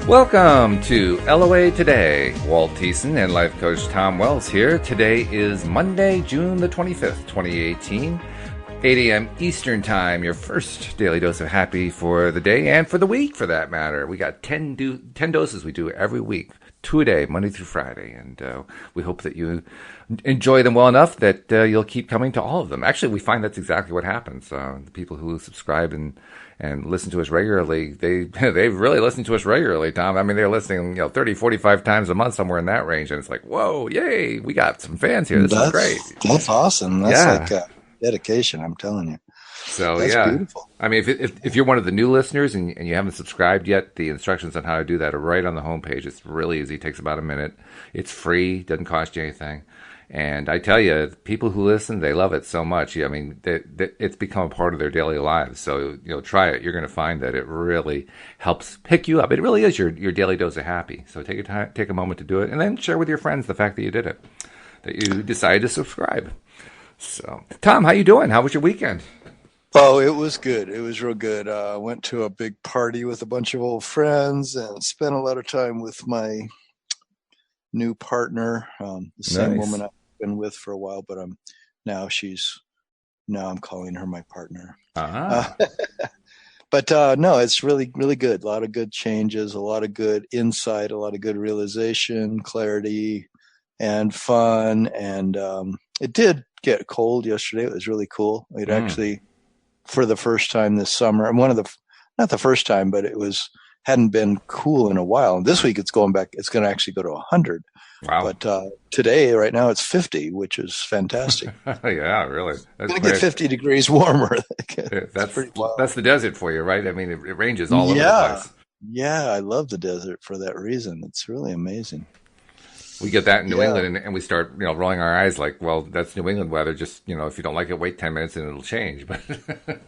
Welcome to LOA Today. Walt Thiessen and life coach Tom Wells here. Today is Monday, June the 25th, 2018, 8 a.m. Eastern Time, your first daily dose of happy for the day and for the week, for that matter. We got 10 doses we do every week, 2 a day, Monday through Friday, and we hope that you enjoy them well enough that you'll keep coming to all of them. Actually, we find that's exactly what happens. The people who subscribe and listen to us regularly, they really listen to us regularly, Tom. I mean, they're listening 30, 45 times a month, somewhere in that range, and it's like, whoa, yay, we got some fans here. This is great. That's awesome. That's like dedication, I'm telling you. So that's beautiful. I mean, if you're one of the new listeners and you haven't subscribed yet, the instructions on how to do that are right on the homepage. It's really easy. It takes about a minute. It's free. Doesn't cost you anything. And I tell you, people who listen, they love it so much. I mean, it's become a part of their daily lives. So, try it. You're going to find that it really helps pick you up. It really is your daily dose of happy. So take a moment to do it, and then share with your friends the fact that you did it, that you decided to subscribe. So, Tom, how you doing? How was your weekend? Oh, it was good. It was real good. I went to a big party with a bunch of old friends and spent a lot of time with my new partner, the same woman I've been with for a while, but now I'm calling her my partner. But no, it's really, really good. A lot of good changes, a lot of good insight, a lot of good realization, clarity, and fun. And it did get cold yesterday. It was really cool. It actually, for the first time this summer, and not the first time, but hadn't been cool in a while. And this week it's going back. It's going to actually go to 100. Wow. But today, right now, it's 50, which is fantastic. Yeah, really. It's going to get 50 degrees warmer. That's pretty wild. That's the desert for you, right? I mean, it ranges all over the place. Yeah, I love the desert for that reason. It's really amazing. We get that in New England, and we start, rolling our eyes like, well, that's New England weather. Just, if you don't like it, wait 10 minutes and it'll change. But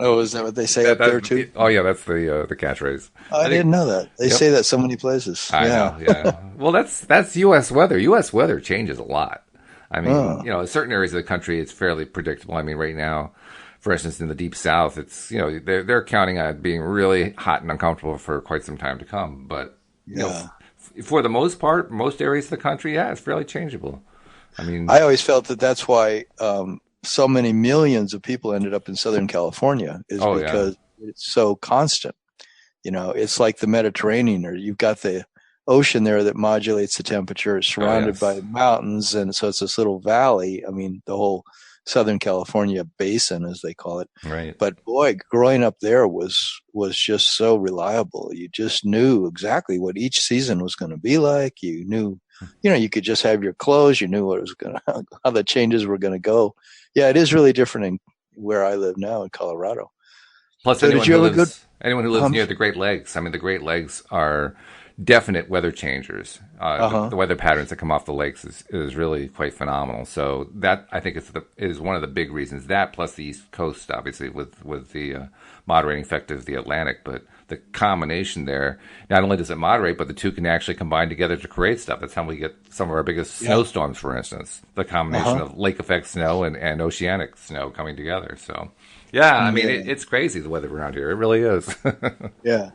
oh, is that what they say up there too? Oh, yeah, that's the catchprise. I didn't know that. They say that so many places. I know, yeah. Well, that's U.S. weather. U.S. weather changes a lot. I mean, in certain areas of the country, it's fairly predictable. I mean, right now, for instance, in the deep south, it's, they're counting on it being really hot and uncomfortable for quite some time to come. But, for the most part, most areas of the country, it's fairly changeable. I mean, I always felt that that's why so many millions of people ended up in Southern California because it's so constant. It's like the Mediterranean, or you've got the ocean there that modulates the temperature. It's surrounded by mountains, and so it's this little valley. I mean, the whole Southern California basin, as they call it. Right. But boy, growing up there was just so reliable. You just knew exactly what each season was going to be like. You knew, you could just have your clothes. You knew how the changes were going to go. Yeah, it is really different in where I live now in Colorado. Plus, so anyone who lives near the Great Lakes. I mean, the Great Lakes are definite weather changers. The weather patterns that come off the lakes is really quite phenomenal. So that, I think, is one of the big reasons. That plus the East Coast, obviously, with the moderating effect of the Atlantic. But the combination there, not only does it moderate, but the two can actually combine together to create stuff. That's how we get some of our biggest snowstorms, for instance. The combination of lake effect snow and oceanic snow coming together. So, I mean, it's crazy, the weather around here. It really is. Yeah.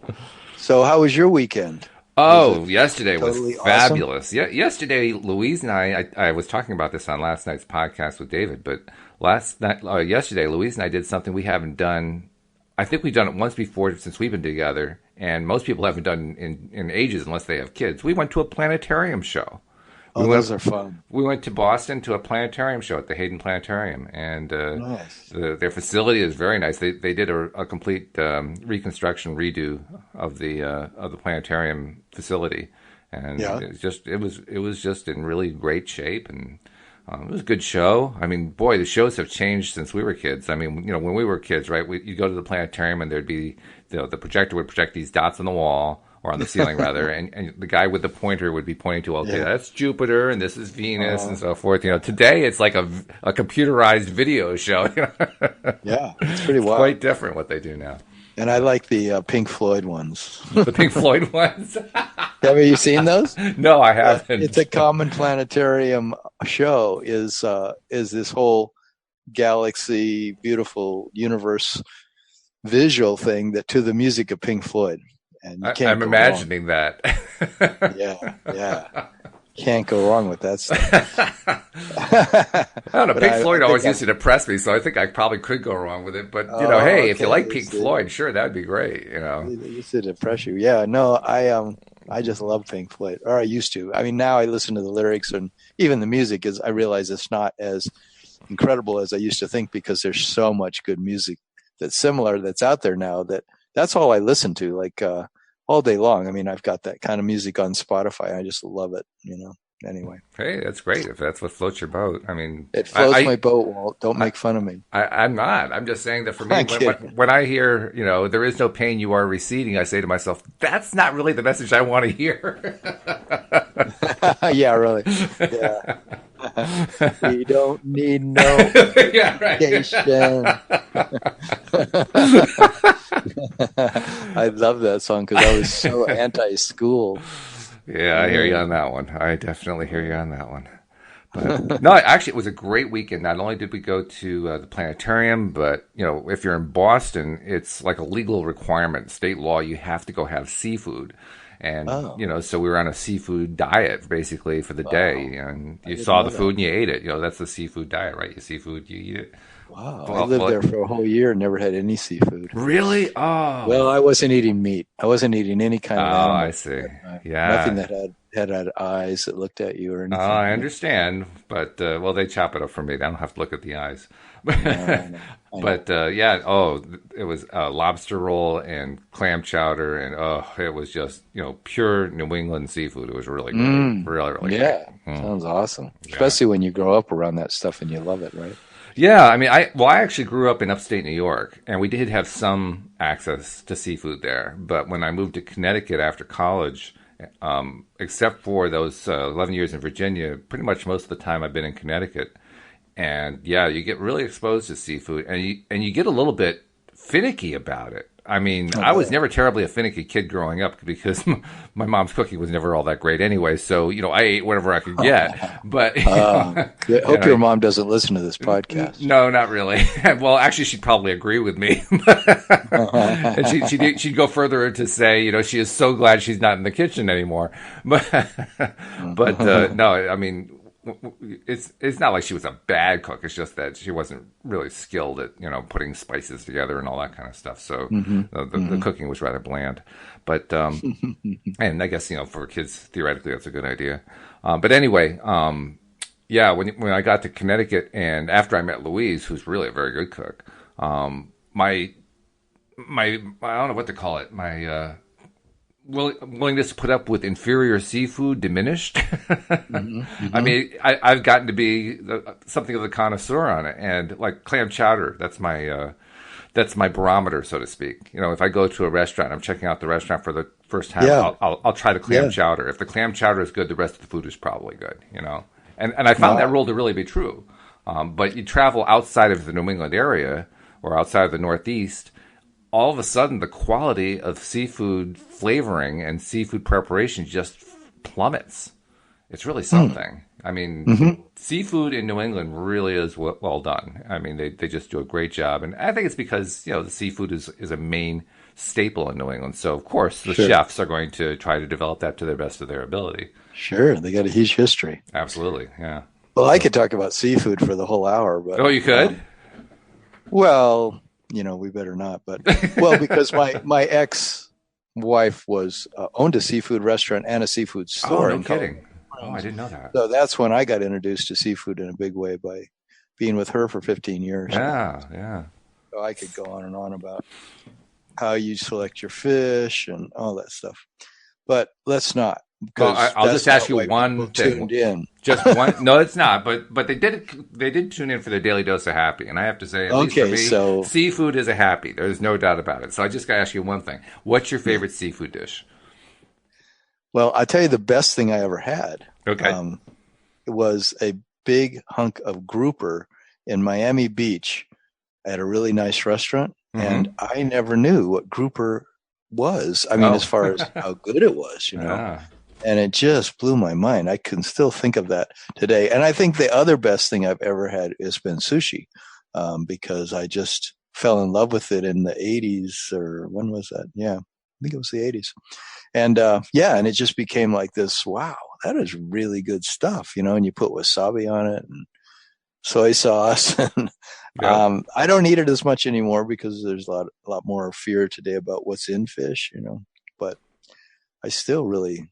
So how was your weekend? Oh, yesterday was totally fabulous. Awesome? Yeah, yesterday, Louise and I was talking about this on last night's podcast with David, but yesterday, Louise and I did something we haven't done. I think we've done it once before since we've been together, and most people haven't done in ages unless they have kids. We went to a planetarium show. Those are fun. We went to Boston to a planetarium show at the Hayden Planetarium, and nice. Their facility is very nice. They did a complete reconstruction redo of the planetarium facility, and it was just in really great shape, and it was a good show. I mean, boy, the shows have changed since we were kids. I mean, when we were kids, right? You go to the planetarium and there'd be the projector would project these dots on the wall. Or on the ceiling, rather, and the guy with the pointer would be pointing to, that's Jupiter, and this is Venus, and so forth. Today it's like a computerized video show. Yeah, it's pretty wild. Quite different what they do now. And I like the Pink Floyd ones. The Pink Floyd ones? Have you seen those? No, I haven't. It's a common planetarium show. Is this whole galaxy, beautiful universe visual thing that to the music of Pink Floyd. And I'm imagining that. Yeah. Can't go wrong with that stuff. I don't know. But Pink I Floyd think always used to depress me, so I think I probably could go wrong with it. But oh, hey, if you okay. like Pink Floyd, sure, that'd be great. They used to depress you. Yeah, no, I just love Pink Floyd, or I used to. I mean, now I listen to the lyrics and even the music is. I realize it's not as incredible as I used to think because there's so much good music that's similar that's out there now. That's all I listen to, like all day long. I mean, I've got that kind of music on Spotify. I just love it. Anyway, Hey, that's great if that's what floats your boat. I mean, it floats my boat. Walt, don't make fun of me. I'm not. I'm just saying that for me, I'm kidding. when I hear, there is no pain, you are receding, I say to myself, that's not really the message I want to hear. Yeah, really. Yeah. We don't need no Yeah, right. education. I love that song because I was so anti-school. Yeah, I hear you on that one. I definitely hear you on that one. But no, actually, it was a great weekend. Not only did we go to the planetarium, but if you're in Boston, it's like a legal requirement, state law. You have to go have seafood, and Oh, so we were on a seafood diet basically for the day. wow. And I you didn't saw know the that. food and you ate it. That's the seafood diet, right? You seafood, you eat it. Wow. I Well, lived well, there for a whole year and never had any seafood. really? Oh, Well, I wasn't eating meat. I wasn't eating any kind of I animal. see. Nothing Yeah. that had eyes that looked at you or Oh, anything. I understand, but well, they chop it up for me. I don't have to look at the eyes. No, I know. I know. But yeah, oh, it was lobster roll and clam chowder, and oh, it was just pure New England seafood. It was really great, really really great. Yeah. Mm, Sounds awesome. yeah, Especially when you grow up around that stuff and you love it, right? yeah. I mean, I actually grew up in upstate New York, and we did have some access to seafood there. But when I moved to Connecticut after college, except for those 11 years in Virginia, pretty much most of the time I've been in Connecticut. And yeah, you get really exposed to seafood, and you get a little bit finicky about it. I mean, I I was bet. never terribly a finicky kid growing up because my mom's cooking was never all that great anyway. So I ate whatever I could get. But Yeah, you hope your know, mom doesn't listen to this podcast. no, not really. Well, actually, she'd probably agree with me. And she'd go further to say, she is so glad she's not in the kitchen anymore. But no, I mean, it's not like she was a bad cook. It's just that she wasn't really skilled at putting spices together and all that kind of stuff. So Hmm. the cooking was rather bland. But and I guess for kids theoretically that's a good idea. But anyway, yeah, when I got to Connecticut and after I met Louise, who's really a very good cook, my I don't know what to call it. My willingness to put up with inferior seafood diminished. Hmm. I Hmm. mean, I've gotten to be something of a connoisseur on it, and like clam chowder, that's my barometer, so to speak. If I go to a restaurant, I'm checking out the restaurant for the first time. Yeah. I'll try the clam Yeah. chowder. If the clam chowder is good, the rest of the food is probably good. And I found that Wow. rule to really be true. But you travel outside of the New England area or outside of the Northeast, all of a sudden the quality of seafood flavoring and seafood preparation just plummets. It's really something. I mean, Hmm. seafood in New England really is well done. I mean, they just do a great job. And I think it's because, the seafood is a main staple in New England. So, of course, the Sure. chefs are going to try to develop that to the best of their ability. Sure. They got a huge history. Absolutely. Yeah. Well, I could talk about seafood for the whole hour, but Oh, you could? well, we better not. But well, because my ex-wife was owned a seafood restaurant and a seafood Oh, store no in Colorado kidding. Oh, I Springs. didn't know that. So that's when I got introduced to seafood in a big way by being with her for 15 years. Yeah, yeah. So I could go on and on about how you select your fish and all that stuff. But let's not, Well, because I'll that's just ask not you why one people thing. tuned in. Just one. No, it's not. But they did tune in for their daily dose of happy, and I have to say, at least for Okay, me, so seafood is a happy. There's no doubt about it. So I just got to ask you one thing. What's your favorite seafood dish? well, I'll tell you the best thing I ever had. Okay. It was a big hunk of grouper in Miami Beach at a really nice restaurant, Mm-hmm. and I never knew what grouper was. I mean, as Oh. far as how good it was, Ah. and it just blew my mind. I can still think of that today. And I think the other best thing I've ever had has been sushi, because I just fell in love with it in the 80s, or when was that? Yeah, I think it was the 80s. And yeah, and it just became like this. Wow, that is really good stuff, you know. And you put wasabi on it and soy sauce, and Yep. I don't eat it as much anymore because there's a lot more fear today about what's in fish, you know. But I still really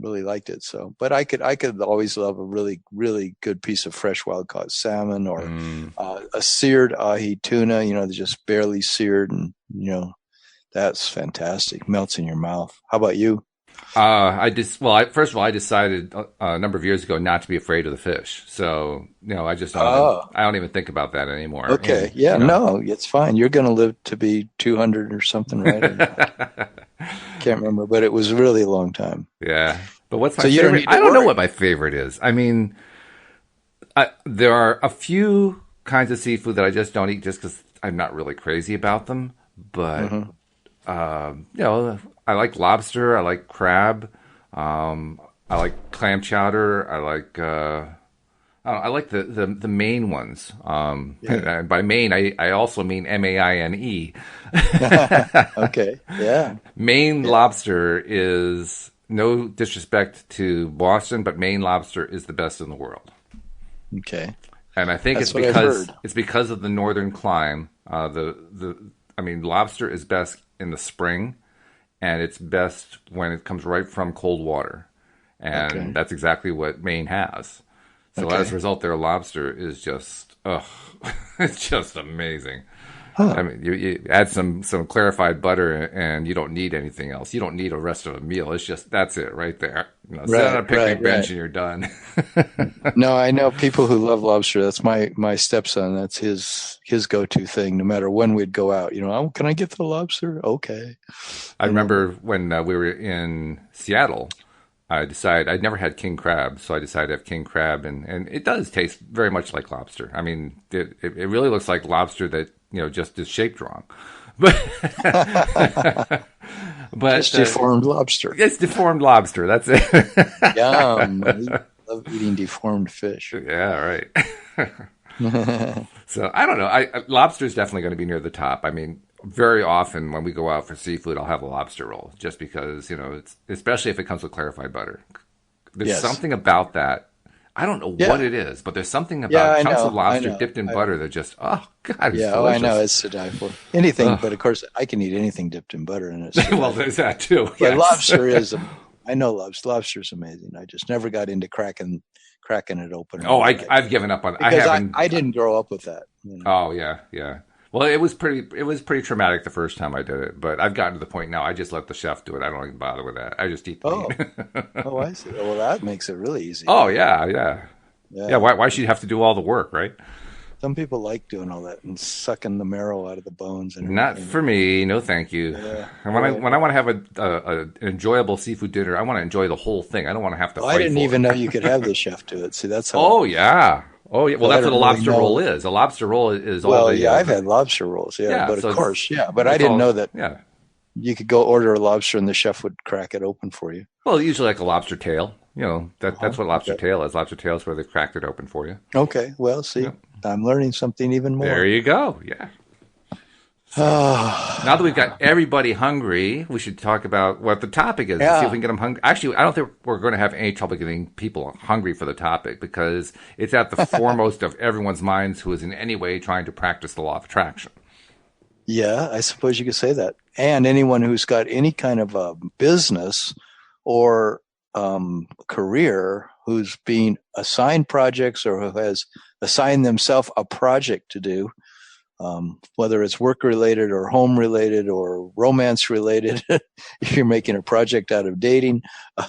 liked it. So, but I could always love a really good piece of fresh wild caught salmon or Mm. a seared ahi tuna. You know, they're just barely seared, and you know that's fantastic. Melts in your mouth. How about you? First of all, I decided a number of years ago not to be afraid of the fish. So, I just Oh, I don't even think about that anymore. okay. And, Yeah, no, it's fine. You're going to live to be 200 or something, right? Can't remember, but it was really a long time. yeah. But what's So my you don't favorite? need to I don't know worry. what my favorite is. I mean, there are a few kinds of seafood that I just don't eat just because I'm not really crazy about them. But Hmm. I like lobster. I like crab. I like clam chowder. I like the main ones. Yeah. And by main, I also mean Maine. Okay. Yeah. Maine Yeah. lobster is no disrespect to Boston, but Maine lobster is the best in the world. Okay. And I think That's what I've heard. it's because of the northern climb. I mean, lobster is best in the spring, and it's best when it comes right from cold water, and Okay. that's exactly what Maine has. So as a Okay. result, their lobster is just, it's just amazing. I Huh. mean, you add some clarified butter, and you don't need anything else. You don't need a rest of a meal. It's just that's it right there. Sit on Right. a Right. picnic bench Right. and you're done. No, I know people who love lobster. That's my stepson. That's his go-to thing. No matter when we'd go out, you know, oh, can I get the lobster? Okay. I You know. remember when we were in Seattle. I decided I'd never had king crab, so I decided to have king crab, and it does taste very much like lobster. I mean, it really looks like lobster that just is shaped wrong, but but Just deformed lobster. it's deformed lobster. That's it. Yum. I love eating deformed fish. Yeah, right. So I don't know. Lobster is definitely going to be near the top. I mean, very often when we go out for seafood, I'll have a lobster roll just because it's especially if it comes with clarified butter. There's Yes. something about that. I don't know what Yeah. it is, but there's something Yeah, about I chunks of know. I lobster know. dipped in butter that just God, it's Yeah, oh, I know. delicious. It's to die for. Anything, Ugh. but of course, I can eat anything dipped in butter, and it's to Well, die for. there's that too. But Yes. lobster is, I know lobster's amazing. I just never got into cracking it open or Oh, anything like I've that given up on. I because haven't. I didn't grow up with that. You know. Oh yeah, yeah. Well, it was pretty traumatic the first time I did it, but I've gotten to the point now I just let the chef do it. I don't even bother with that. I just eat the Oh, meat. oh, I see. Well, that makes it really easy. Oh yeah, yeah. Yeah, Yeah. why should you have to do all the work, right? Some people like doing all that and sucking the marrow out of the bones and Not everything. for me. No, thank you. Yeah. And Right. when I want to have an enjoyable seafood dinner, I want to enjoy the whole thing. I don't want to have to Well, I fight didn't for even it. know you could have the chef do it. See, that's how. Oh yeah. Oh yeah. Well, So I that's what a don't really lobster roll know. is. A lobster roll is all Well, the yeah, I've had lobster rolls. Yeah, yeah. but of So course, yeah. But I it's didn't all know that yeah. you could go order a lobster and the chef would crack it open for you. Well, usually like a lobster tail. Uh-huh. That's what lobster Okay. tail is. Lobster tail is where they cracked it open for you. Okay. Well, see, Yep. I'm learning something even There more. you go. Yeah. So now that Ah, we've got everybody hungry, we should talk about what the topic is and see if yeah. we can get them hungry. Actually, I don't think we're going to have any trouble getting people hungry for the topic because it's at the foremost of everyone's minds who is in any way trying to practice the law of attraction. Yeah, I suppose you could say that. And anyone who's got any kind of a business or career who's being assigned projects or who has assigned themselves a project to do, whether it's work related or home related or romance related, if you're making a project out of dating.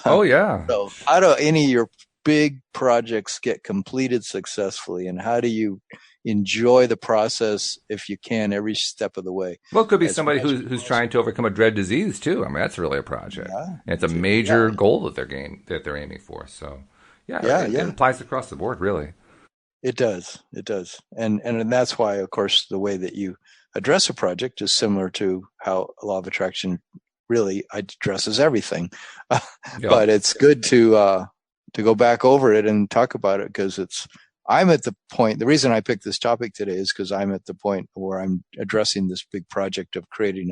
Oh, yeah. So, how do any of your big projects get completed successfully, and how do you enjoy the process if you can every step of the way? Well, it could be As somebody much as who's possible. trying to overcome a dread disease too. I mean, that's really a project. Yeah, And it's a yeah, major goal that they're aiming for. So, yeah, yeah, it yeah. applies across the board, really. It does. It does. And that's why, of course, the way that you address a project is similar to how law of attraction really addresses everything. Yep. But it's good to go back over it and talk about it because I'm at the point. The reason I picked this topic today is because I'm at the point where I'm addressing this big project of creating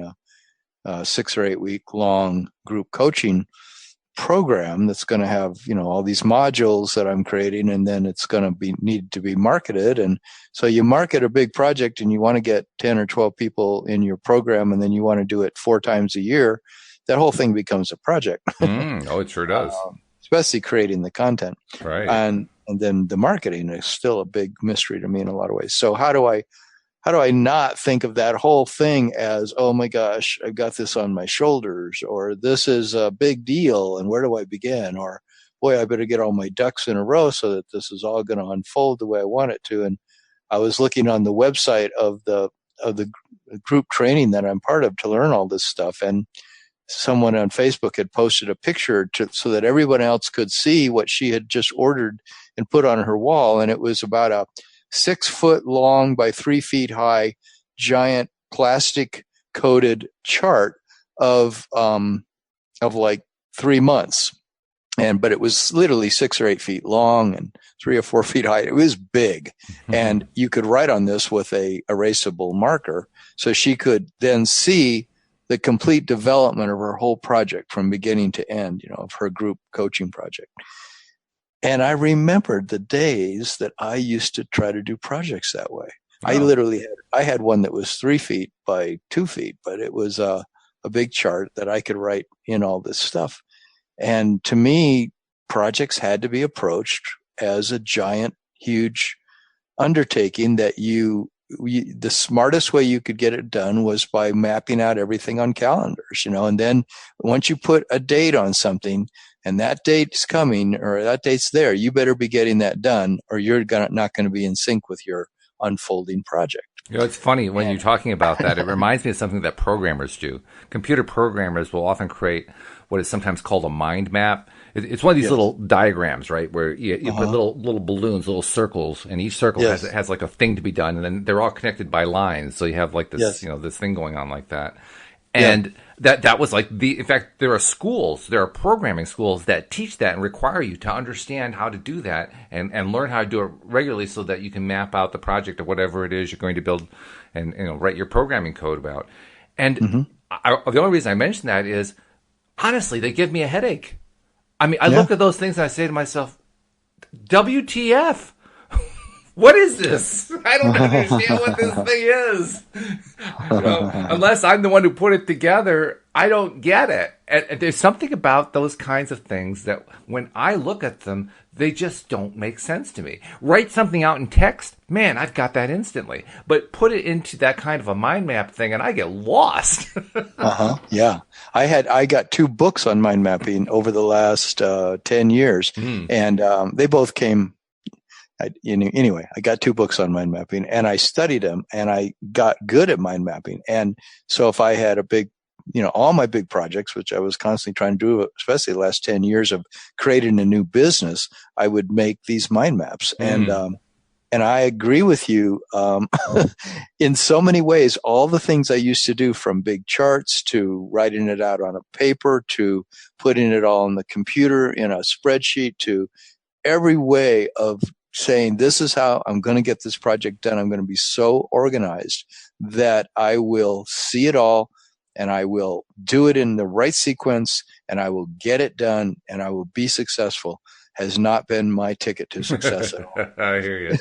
6 or 8 week long group coaching program that's going to have, all these modules that I'm creating, and then it's going to need to be marketed. And so you market a big project and you want to get 10 or 12 people in your program, and then you want to do it 4 times a year. That whole thing becomes a project. Oh, it sure does. Especially creating the content. Right. And then the marketing is still a big mystery to me in a lot of ways. So how do I not think of that whole thing as, oh my gosh, I've got this on my shoulders, or this is a big deal, and where do I begin? Or, boy, I better get all my ducks in a row so that this is all going to unfold the way I want it to. And I was looking on the website of the group training that I'm part of to learn all this stuff, and someone on Facebook had posted a picture so that everyone else could see what she had just ordered and put on her wall, and it was about a 6 foot long by 3 feet high, giant plastic coated chart of like 3 months. But it was literally 6 or 8 feet long and 3 or 4 feet high. It was big. And you could write on this with a erasable marker. So she could then see the complete development of her whole project from beginning to end, of her group coaching project. And I remembered the days that I used to try to do projects that way. Wow. I had one that was 3 feet by 2 feet, but it was a big chart that I could write in all this stuff. And to me, projects had to be approached as a giant, huge undertaking that the smartest way you could get it done was by mapping out everything on calendars, and then once you put a date on something and that date's coming or that date's there, you better be getting that done or you're not going to be in sync with your unfolding project. It's funny when you're talking about that. It reminds me of something that programmers do. Computer programmers will often create what is sometimes called a mind map. It's one of these little diagrams, right, where you put little balloons, little circles, and each circle has like a thing to be done, and then they're all connected by lines. So you have like this, this thing going on like that. And that was like in fact, there are programming schools that teach that and require you to understand how to do that and learn how to do it regularly so that you can map out the project or whatever it is you're going to build and write your programming code about. And the only reason I mention that is, honestly, they give me a headache. I mean, I look at those things and I say to myself, WTF? What is this? I don't understand what this thing is. Unless I'm the one who put it together, I don't get it. And there's something about those kinds of things that when I look at them, they just don't make sense to me. Write something out in text, man, I've got that instantly. But put it into that kind of a mind map thing and I get lost. Yeah. I got 2 books on mind mapping over the last 10 years. And they both came. Anyway, I got 2 books on mind mapping and I studied them and I got good at mind mapping. And so if I had a big, all my big projects, which I was constantly trying to do, especially the last 10 years of creating a new business, I would make these mind maps. And I agree with you. In so many ways, all the things I used to do, from big charts to writing it out on a paper, to putting it all on the computer in a spreadsheet, to every way of saying, this is how I'm going to get this project done. I'm going to be so organized that I will see it all and I will do it in the right sequence and I will get it done and I will be successful, has not been my ticket to success at all. I hear you.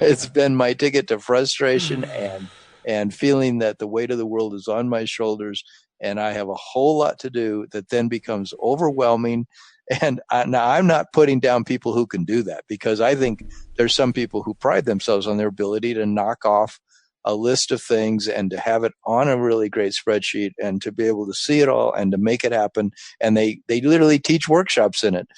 It's been my ticket to frustration and feeling that the weight of the world is on my shoulders and I have a whole lot to do that then becomes overwhelming. And now I'm not putting down people who can do that, because I think there's some people who pride themselves on their ability to knock off a list of things and to have it on a really great spreadsheet and to be able to see it all and to make it happen. And they literally teach workshops in it,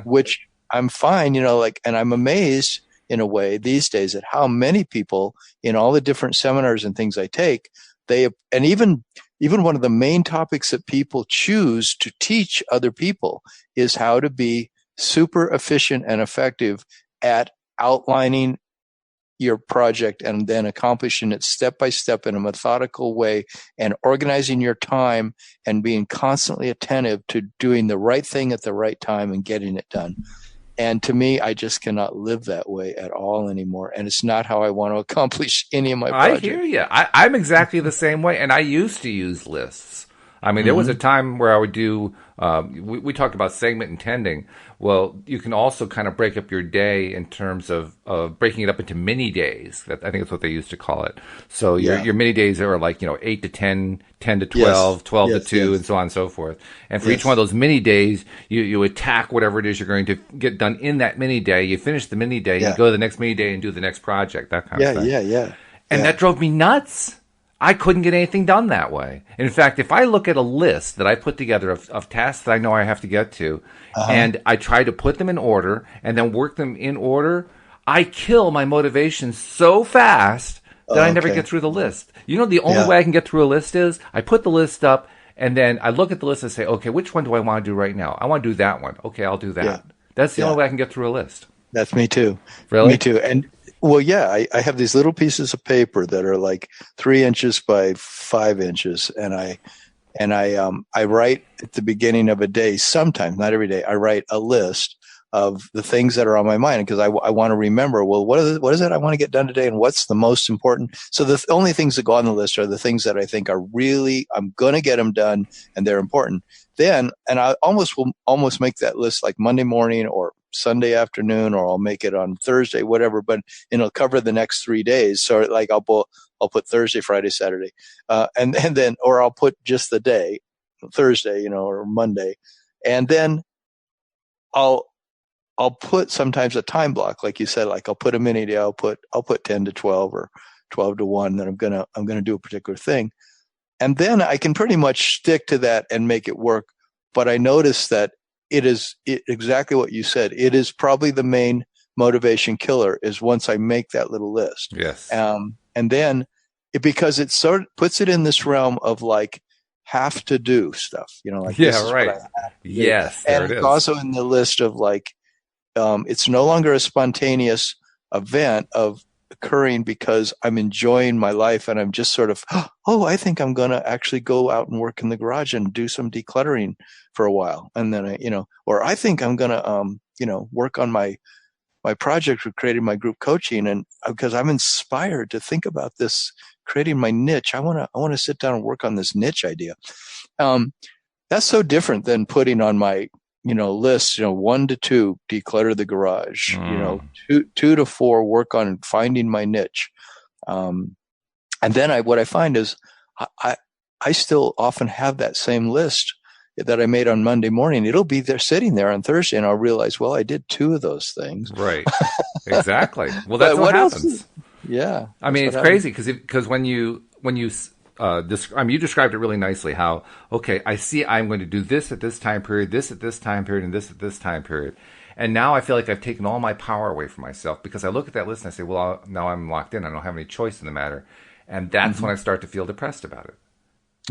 which I'm fine, and I'm amazed in a way these days at how many people in all the different seminars and things I take, and even one of the main topics that people choose to teach other people is how to be super efficient and effective at outlining your project and then accomplishing it step by step in a methodical way and organizing your time and being constantly attentive to doing the right thing at the right time and getting it done. And to me, I just cannot live that way at all anymore. And it's not how I want to accomplish any of my projects. I hear you. I'm exactly the same way. And I used to use lists. I mean, there was a time where I would do, we talked about segment intending. Well, you can also kind of break up your day in terms of breaking it up into mini days. I think that's what they used to call it. So your mini days are like, 8 to 10, 10 to 12, 12 to 2, and so on and so forth. And for each one of those mini days, you attack whatever it is you're going to get done in that mini day. You finish the mini day, you go to the next mini day and do the next project, that kind of thing. And that drove me nuts. I couldn't get anything done that way. In fact, if I look at a list that I put together of tasks that I know I have to get to, and I try to put them in order and then work them in order, I kill my motivation so fast that I never get through the list. The only way I can get through a list is I put the list up and then I look at the list and say, okay, which one do I want to do right now? I want to do that one. Okay, I'll do that. Yeah. That's the only way I can get through a list. That's me too. Really? Me too. And well, I have these little pieces of paper that are like 3 inches by 5 inches, and I write at the beginning of a day. Sometimes, not every day, I write a list of the things that are on my mind because I want to remember. Well, what is it I want to get done today, and what's the most important? So the only things that go on the list are the things that I think are really I'm going to get them done and they're important. Then, and I will almost make that list like Monday morning or Sunday afternoon, or I'll make it on Thursday, whatever, but it'll cover the next 3 days. So like I'll put Thursday, Friday, Saturday, and then, or I'll put just the day, Thursday, or Monday. And then I'll put sometimes a time block, like you said, like I'll put a mini day, I'll put 10 to 12 or 12 to 1, that I'm going to do a particular thing. And then I can pretty much stick to that and make it work. But I notice that it is exactly what you said. It is probably the main motivation killer is once I make that little list. Yes. And then because it sort of puts it in this realm of like have to do stuff, like this is right. What I have to do. Yes. And it's also in the list of like, it's no longer a spontaneous event of occurring because I'm enjoying my life and I'm just sort of, I think I'm going to actually go out and work in the garage and do some decluttering for a while. And then or I think I'm going to, work on my project with creating my group coaching. And because I'm inspired to think about this, creating my niche, I want to sit down and work on this niche idea. That's so different than putting on my, list, 1 to 2, declutter the garage, 2 to 4, work on finding my niche. And then what I find is I still often have that same list that I made on Monday morning. It'll be there sitting there on Thursday and I'll realize, well, I did 2 of those things. Right. Exactly. Well, that's what happens. Yeah. I mean, it's crazy because when you you described it really nicely how, okay, I see I'm going to do this at this time period, this at this time period, and this at this time period. And now I feel like I've taken all my power away from myself because I look at that list and I say, well, now I'm locked in. I don't have any choice in the matter. And that's when I start to feel depressed about it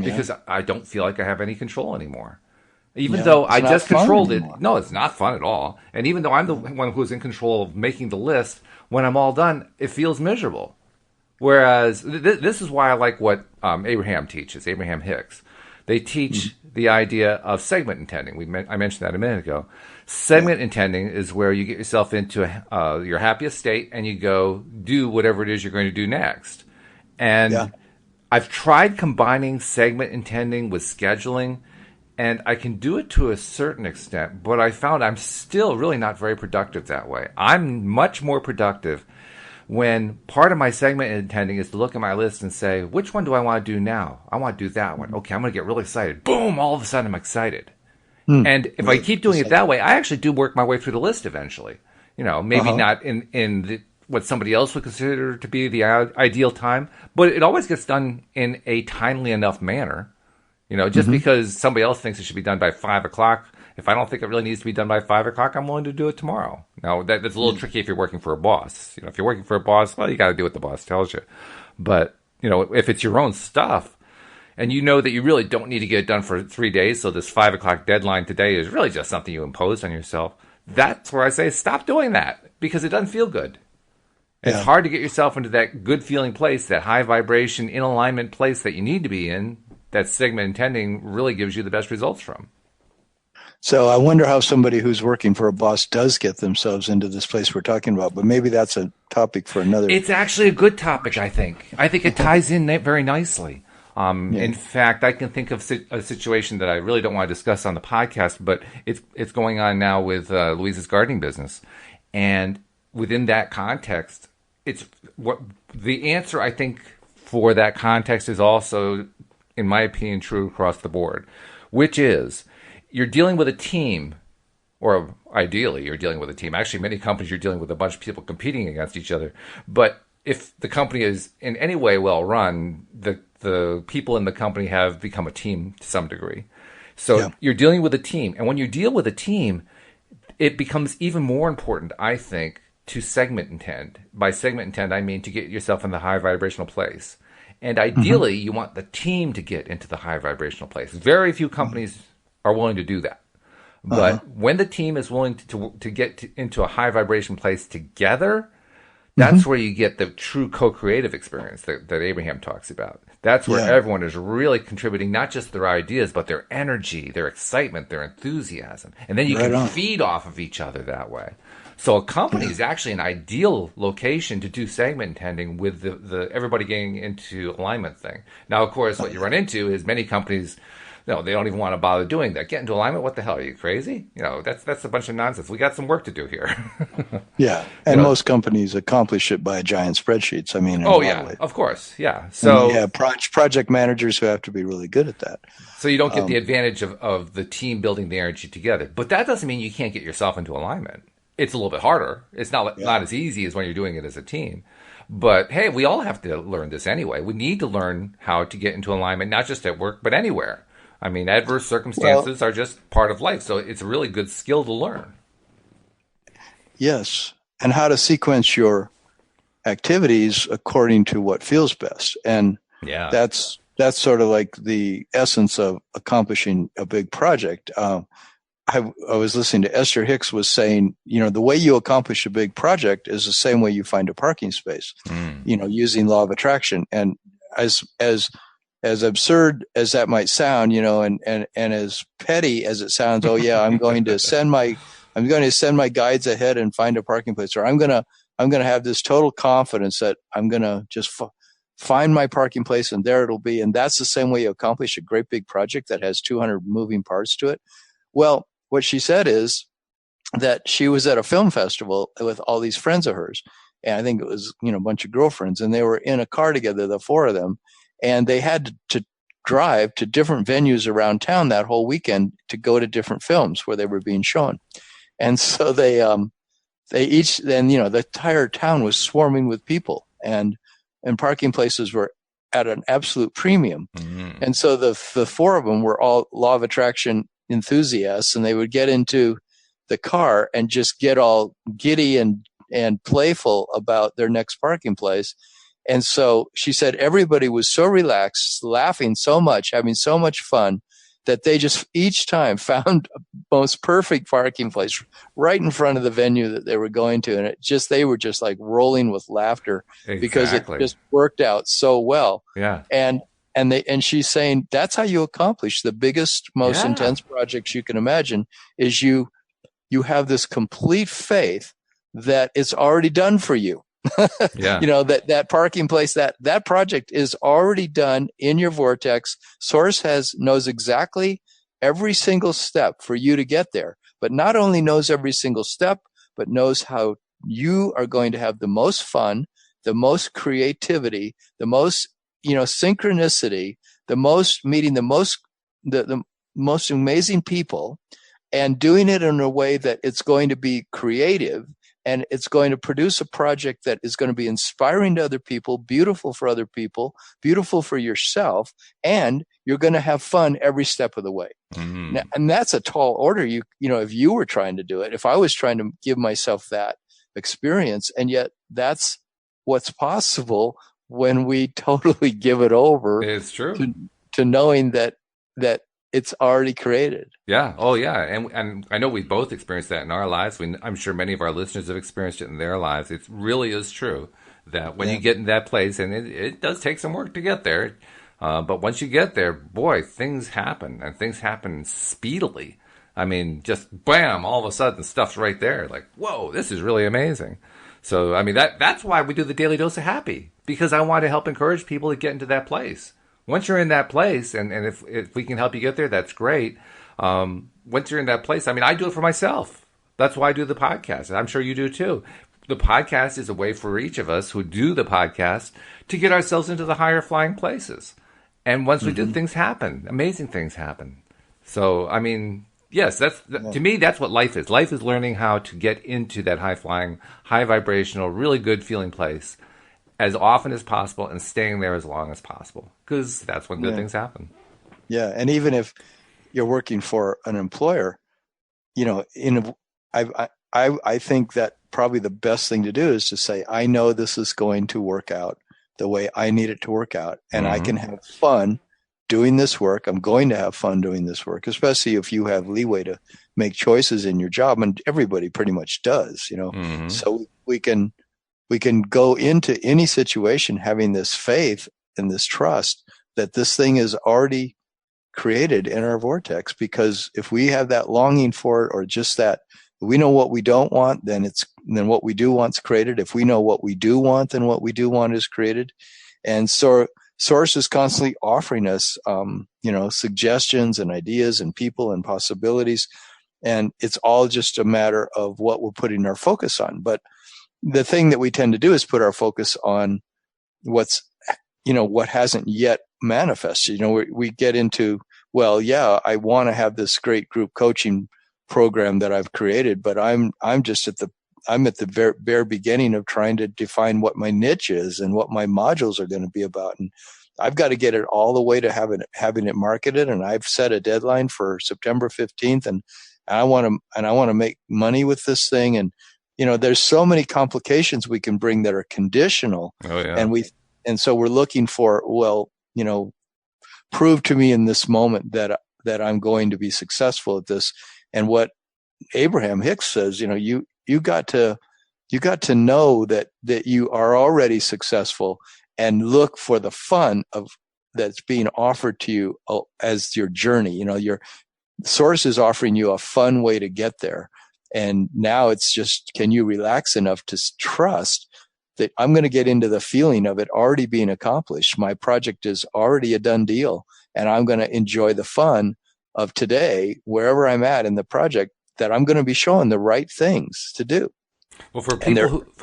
because I don't feel like I have any control anymore. Even though I just controlled it. No, it's not fun at all. And even though I'm the one who's in control of making the list, when I'm all done, it feels miserable. Whereas this is why I like what Abraham teaches, Abraham Hicks. They teach the idea of segment intending. I mentioned that a minute ago. Segment intending is where you get yourself into your happiest state and you go do whatever it is you're going to do next. And I've tried combining segment intending with scheduling, and I can do it to a certain extent, but I found I'm still really not very productive that way. I'm much more productive when part of my segment intending is to look at my list and say, which one do I want to do now? I want to do that one. Okay, I'm going to get really excited. Boom, all of a sudden I'm excited. And if I keep doing it that way, I actually do work my way through the list eventually. Maybe not in what somebody else would consider to be the ideal time, but it always gets done in a timely enough manner. Just because somebody else thinks it should be done by 5 o'clock, if I don't think it really needs to be done by 5 o'clock, I'm willing to do it tomorrow. Now, that's a little tricky if you're working for a boss. If you're working for a boss, well, you got to do what the boss tells you. But, if it's your own stuff, and you know that you really don't need to get it done for 3 days, so this 5 o'clock deadline today is really just something you imposed on yourself, that's where I say stop doing that, because it doesn't feel good. It's hard to get yourself into that good feeling place, that high vibration, in alignment place that you need to be in, that segment intending really gives you the best results from. So I wonder how somebody who's working for a boss does get themselves into this place we're talking about, but maybe that's a topic for another. It's actually a good topic, I think. I think it ties in very nicely. Yeah. In fact, I can think of a situation that I really don't want to discuss on the podcast, but it's going on now with Louise's gardening business, and within that context, it's what the answer I think for that context is also, in my opinion, true across the board, which is you're dealing with a team, or ideally you're dealing with a team. Actually, many companies you're dealing with a bunch of people competing against each other. But if the company is in any way well run, the people in the company have become a team to some degree. So you're dealing with a team. And when you deal with a team, it becomes even more important, I think, to segment intend. By segment intend, I mean to get yourself in the high vibrational place. And ideally, you want the team to get into the high vibrational place. Very few companies are willing to do that. But when the team is willing to get into a high vibration place together, that's where you get the true co-creative experience that Abraham talks about. That's where everyone is really contributing, not just their ideas, but their energy, their excitement, their enthusiasm. And then you can feed off of each other that way. So a company is actually an ideal location to do segment intending with the everybody getting into alignment thing. Now, of course, what you run into is many companies, no, they don't even want to bother doing that. Get into alignment? What the hell? Are you crazy? That's a bunch of nonsense. We got some work to do here. Yeah, and most companies accomplish it by giant spreadsheets. I mean, of course, yeah. So you have project managers who have to be really good at that. So you don't get the advantage of the team building the energy together. But that doesn't mean you can't get yourself into alignment. It's a little bit harder. It's not as easy as when you're doing it as a team. But hey, we all have to learn this anyway. We need to learn how to get into alignment, not just at work, but anywhere. I mean, adverse circumstances are just part of life. So it's a really good skill to learn. Yes. And how to sequence your activities according to what feels best. And that's sort of like the essence of accomplishing a big project. I was listening to Esther Hicks was saying, the way you accomplish a big project is the same way you find a parking space, using law of attraction. And as absurd as that might sound, and as petty as it sounds, I'm going to send my guides ahead and find a parking place, or I'm going to have this total confidence that I'm going to just find my parking place and there it'll be. And that's the same way you accomplish a great big project that has 200 moving parts to it. Well, what she said is that she was at a film festival with all these friends of hers. And I think it was, a bunch of girlfriends, and they were in a car together, the four of them. And they had to drive to different venues around town that whole weekend to go to different films where they were being shown. And so they each, then, the entire town was swarming with people, and parking places were at an absolute premium. Mm-hmm. And so the four of them were all law of attraction enthusiasts, and they would get into the car and just get all giddy and playful about their next parking place. And so she said everybody was so relaxed, laughing so much, having so much fun, that they just each time found a most perfect parking place right in front of the venue that they were going to. And they were just like rolling with laughter because it just worked out so well. Yeah. And she's saying that's how you accomplish the biggest, most intense projects you can imagine, is you have this complete faith that it's already done for you. Yeah. That parking place, that project is already done in your vortex. Source knows exactly every single step for you to get there, but not only knows every single step, but knows how you are going to have the most fun, the most creativity, the most, synchronicity, the most meeting the most amazing people, and doing it in a way that it's going to be creative. And it's going to produce a project that is going to be inspiring to other people, beautiful for other people, beautiful for yourself, and you're going to have fun every step of the way. Mm-hmm. Now, and that's a tall order. If you were trying to do it, if I was trying to give myself that experience, and yet that's what's possible when we totally give it over. It's true. To knowing that it's already created. Yeah. Oh, yeah. And I know we've both experienced that in our lives. I'm sure many of our listeners have experienced it in their lives. It really is true that when you get in that place, and it does take some work to get there, but once you get there, boy, things happen, and things happen speedily. I mean, just bam, all of a sudden stuff's right there. Like, whoa, this is really amazing. So, I mean, that's why we do the Daily Dose of Happy, because I want to help encourage people to get into that place once you're in that place, and if we can help you get there, that's great. Once you're in that place, I mean, I do it for myself. That's why I do the podcast. And I'm sure you do too. The podcast is a way for each of us who do the podcast to get ourselves into the higher flying places. And once we do, things happen. Amazing things happen. So, I mean, yes, to me, that's what life is. Life is learning how to get into that high flying, high vibrational, really good feeling place as often as possible and staying there as long as possible, because that's when good things happen. Yeah. And even if you're working for an employer, you know, I think that probably the best thing to do is to say, I know this is going to work out the way I need it to work out, and I can have fun doing this work. I'm going to have fun doing this work, especially if you have leeway to make choices in your job, and everybody pretty much does, you know. So we can go into any situation having this faith and this trust that this thing is already created in our vortex, because if we have that longing for it, or just that we know what we don't want, then what we do want's created. If we know what we do want, then what we do want is created. And so Source is constantly offering us, you know, suggestions and ideas and people and possibilities. And it's all just a matter of what we're putting our focus on. But the thing that we tend to do is put our focus on what hasn't yet manifested. You know, we get into, well, yeah, I want to have this great group coaching program that I've created, but I'm just at the very beginning of trying to define what my niche is and what my modules are going to be about. And I've got to get it all the way to having it marketed. And I've set a deadline for September 15th, and I want to make money with this thing. And, you know, there's so many complications we can bring that are conditional. Oh, yeah. And so we're looking for, well, you know, prove to me in this moment that I'm going to be successful at this. And what Abraham Hicks says, you know, you got to know that you are already successful, and look for the fun that's being offered to you as your journey. You know, your Source is offering you a fun way to get there. And now it's just, can you relax enough to trust that I'm going to get into the feeling of it already being accomplished. My project is already a done deal, and I'm going to enjoy the fun of today, wherever I'm at in the project, that I'm going to be showing the right things to do. Well, for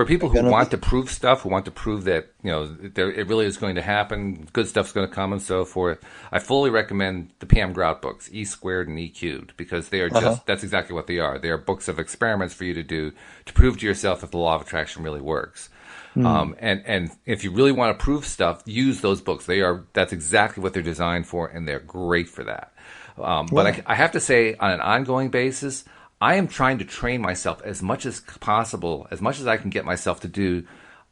people who want to prove stuff, who want to prove that, you know, it really is going to happen, good stuff's going to come and so forth, I fully recommend the Pam Grout books, E Squared and E Cubed, because they are that's exactly what they are. They are books of experiments for you to do to prove to yourself that the law of attraction really works. And if you really want to prove stuff, use those books. That's exactly what they're designed for, and they're great for that. But I have to say, on an ongoing basis, I am trying to train myself as much as possible, as much as I can get myself to do.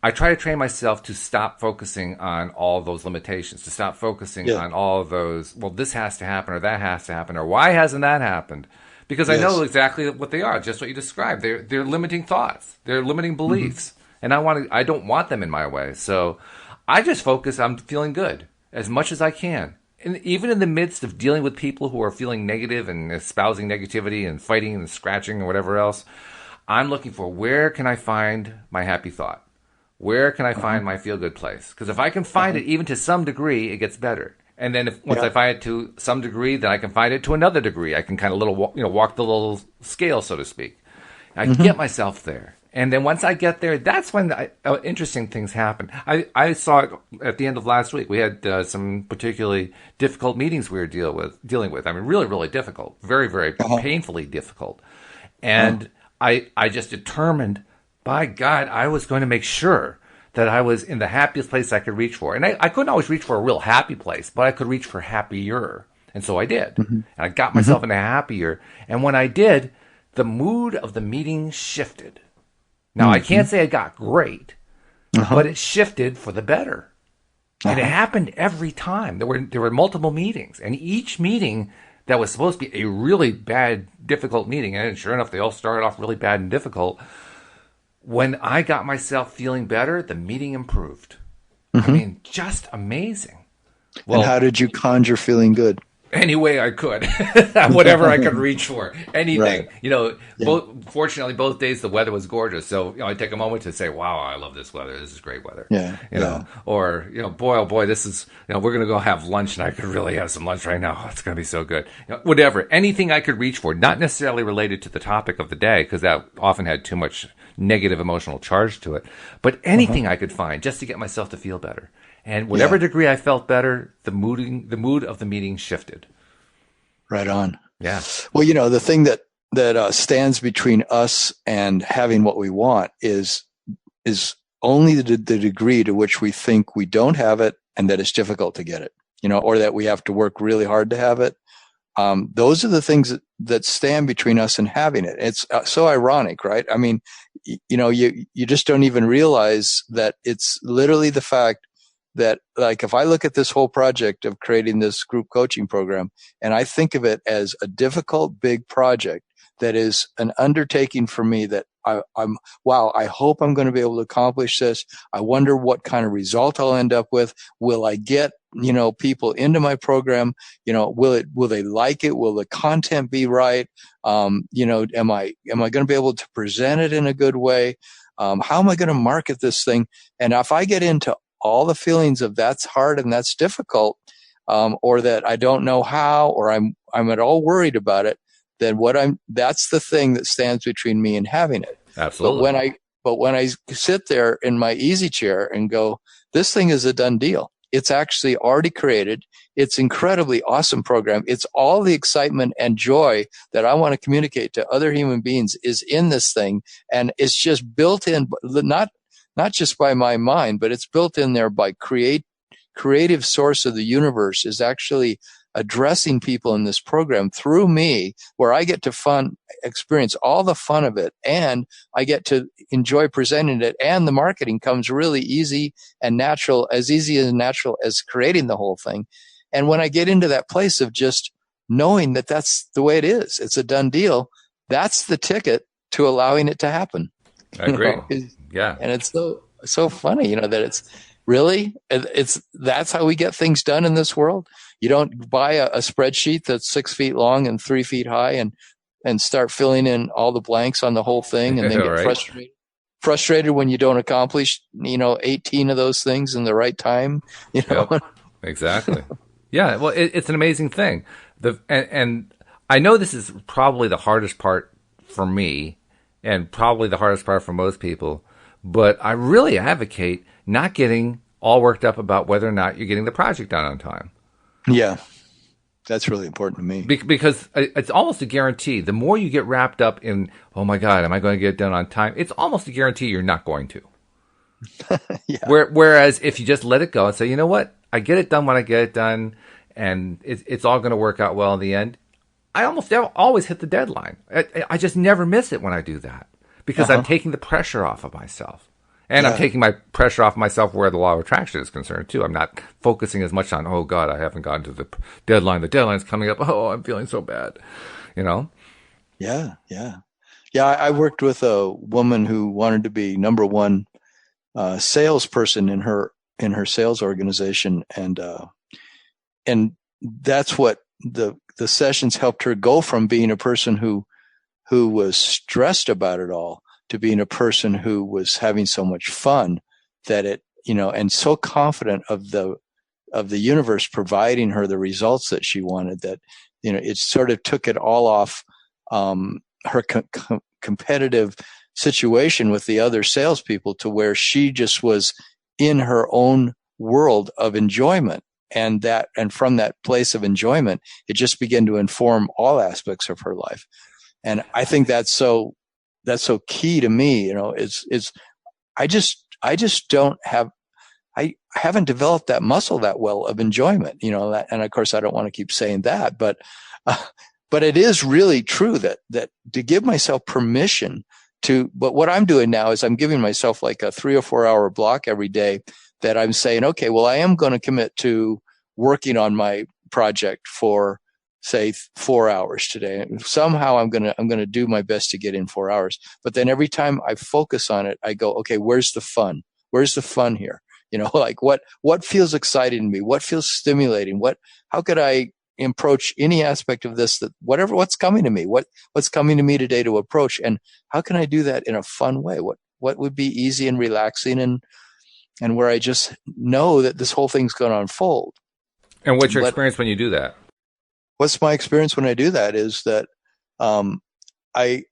I try to train myself to stop focusing on all those limitations, to stop focusing on all of those, well, this has to happen, or that has to happen, or why hasn't that happened? Because I know exactly what they are, just what you described. They're limiting thoughts. They're limiting beliefs. And I don't want them in my way. So I just focus on feeling good as much as I can. And even in the midst of dealing with people who are feeling negative and espousing negativity and fighting and scratching or whatever else, I'm looking for, where can I find my happy thought? Where can I find my feel-good place? Because if I can find it even to some degree, it gets better. And then once I find it to some degree, then I can find it to another degree. I can kind of walk the little scale, so to speak. I can get myself there. And then once I get there, that's when interesting things happen. I saw it at the end of last week. We had some particularly difficult meetings we were dealing with. I mean, really, really difficult. Very, very painfully difficult. And I just determined, by God, I was going to make sure that I was in the happiest place I could reach for. And I couldn't always reach for a real happy place, but I could reach for happier. And so I did. And I got myself into happier. And when I did, the mood of the meeting shifted. Now, I can't say it got great, but it shifted for the better. And it happened every time. There were multiple meetings, and each meeting that was supposed to be a really bad, difficult meeting, and sure enough, they all started off really bad and difficult. When I got myself feeling better, the meeting improved. I mean, just amazing. Well, and how did you conjure feeling good? any way I could, whatever I could reach for, anything. Right. Yeah. Fortunately, both days the weather was gorgeous, so I take a moment to say, "Wow, I love this weather. This is great weather." Yeah. Yeah. Or boy, oh boy, this is we're gonna go have lunch, and I could really have some lunch right now. Oh, it's gonna be so good. Whatever, anything I could reach for, not necessarily related to the topic of the day, because that often had too much negative emotional charge to it, but anything I could find just to get myself to feel better. And whatever degree I felt better, the mood of the meeting shifted. Right on. Yeah. Well, the thing that stands between us and having what we want is only the degree to which we think we don't have it and that it's difficult to get it, or that we have to work really hard to have it. Those are the things that stand between us and having it. It's so ironic, right? I mean, you just don't even realize that it's literally the fact that, like, if I look at this whole project of creating this group coaching program and I think of it as a difficult, big project that is an undertaking for me that wow, I hope I'm going to be able to accomplish this. I wonder what kind of result I'll end up with. Will I get, people into my program? Will they like it? Will the content be right? Am I going to be able to present it in a good way? How am I going to market this thing? And if I get into all the feelings of that's hard and that's difficult, or that I don't know how, or I'm at all worried about it, then that's the thing that stands between me and having it. Absolutely. But when I sit there in my easy chair and go, this thing is a done deal. It's actually already created. It's incredibly awesome program. It's all the excitement and joy that I want to communicate to other human beings is in this thing. And it's just built in, not just by my mind, but it's built in there by creative source of the universe is actually addressing people in this program through me, where I get to experience all the fun of it, and I get to enjoy presenting it, and the marketing comes really easy and natural, as easy and natural as creating the whole thing. And when I get into that place of just knowing that that's the way it is, it's a done deal, that's the ticket to allowing it to happen. I agree. Yeah. And it's so funny, that it's really, that's how we get things done in this world. You don't buy a spreadsheet that's 6 feet long and 3 feet high and start filling in all the blanks on the whole thing and then get right. frustrated when you don't accomplish, 18 of those things in the right time, Yep. Exactly. Yeah. Well, it's an amazing thing. And I know this is probably the hardest part for me and probably the hardest part for most people, but I really advocate not getting all worked up about whether or not you're getting the project done on time. Yeah, that's really important to me. Because it's almost a guarantee. The more you get wrapped up in, oh my God, am I going to get it done on time? It's almost a guarantee you're not going to. Yeah. Whereas if you just let it go and say, you know what, I get it done when I get it done, and it's all going to work out well in the end, I almost always hit the deadline. I just never miss it when I do that because I'm taking the pressure off of myself. And I'm taking my pressure off myself where the law of attraction is concerned, too. I'm not focusing as much on, oh, God, I haven't gotten to the deadline. The deadline's coming up. Oh, I'm feeling so bad. Yeah, yeah. Yeah, I worked with a woman who wanted to be number one salesperson in her sales organization. And that's what the sessions helped her go from being a person who was stressed about it all to being a person who was having so much fun that it, and so confident of the universe providing her the results that she wanted that, it sort of took it all off her competitive situation with the other salespeople to where she just was in her own world of enjoyment. And from that place of enjoyment, it just began to inform all aspects of her life. And I think that's so key to me. I just don't have, I haven't developed that muscle that well of enjoyment, and of course I don't want to keep saying that, but it is really true that to give myself permission but what I'm doing now is I'm giving myself like a 3 or 4 hour block every day that I'm saying, okay, well, I am going to commit to working on my project for, say, 4 hours today. Somehow I'm going to do my best to get in 4 hours. But then every time I focus on it, I go, okay, where's the fun? Where's the fun here? Like what feels exciting to me? What feels stimulating? How could I, approach any aspect of this, that what's coming to me, what's coming to me today to approach, and how can I do that in a fun way? What would be easy and relaxing, and where I just know that this whole thing's going to unfold. And what's your experience when you do that? What's my experience when I do that is that I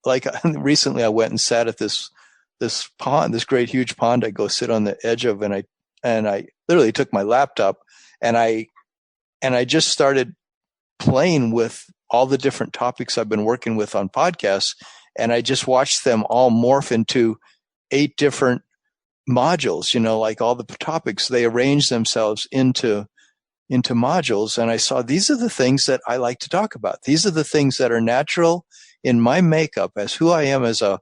like recently I went and sat at this pond, this great huge pond I go sit on the edge of, and I literally took my laptop and I just started playing with all the different topics I've been working with on podcasts, and I just watched them all morph into 8 different modules, like all the topics, they arrange themselves into modules. And I saw these are the things that I like to talk about. These are the things that are natural in my makeup as who I am as a